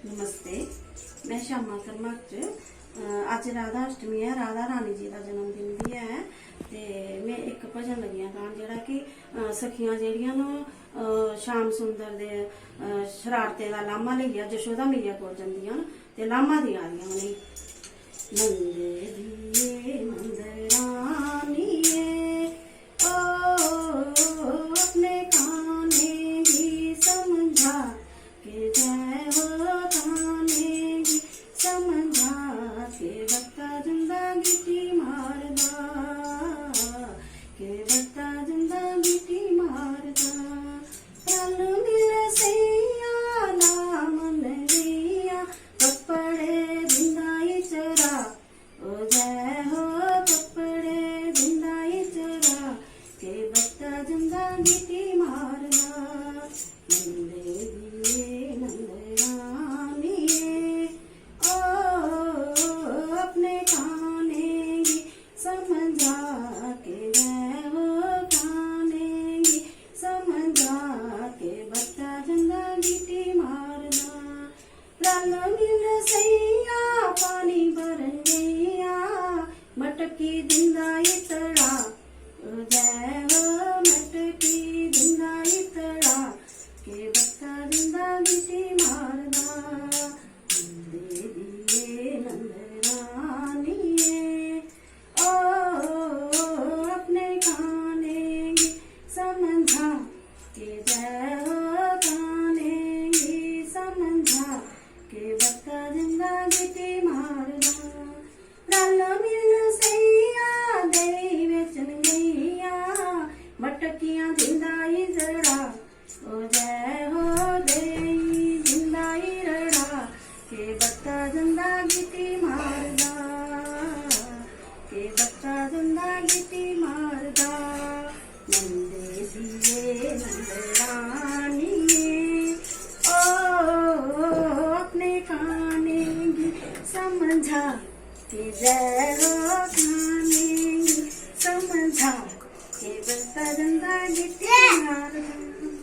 नमस्ते, मैं श्यामा कर्मच। अज राधा अष्टमी है, राधा रानी जी का जन्मदिन भी है। तो मैं एक भजन लगी हाँ गान जोड़ा कि सखियां जड़ियां श्याम सुंदर दे शरारते का लामा लिया जशोदा मैया को जांदियां ते लामा दिया दियां उन्हें नंदे दिए नंद रानीए ओ अपने काने भी समझा के जय हो काने भी समझा के बता जिंदा गिटी मारदा के बता जिंदा गिटी मारदा रल मिल सैया नाम नरिया कपड़े बिंदाई चरा ओ जय हो कपड़े बिंदाई चरा के बता जिंदा गिटी मारदा नंदे दिए नंद रानीए ओ अपने काने गी समझा के जय हो काने गी समझा के बता जिंदा गिटी मारदा रल मिल सैया पानी भरन गैया मटकी दिंदा इतड़ा जय हो मटकी दिंदा इतड़ा के बता जिंदा गिटी मारदा नंदे दिए नंद रानीए ओ अपने काने गी समझा के जय हो काने गी समझा के बता जिंदा गिटी मारदा रल मिल सैया दई बेचन गैया मटकियां दिंदाई जड़ा ओ जय हो दई दिंदाई रड़ा के बता जिंदा गिटी मारदा के बता जिंदा गिटी मारदा नंदे दिए नंद रानीए ओ अपने काने गी समझा के जय हो काने गी समझा के बता जिंदा गिटी मारदा।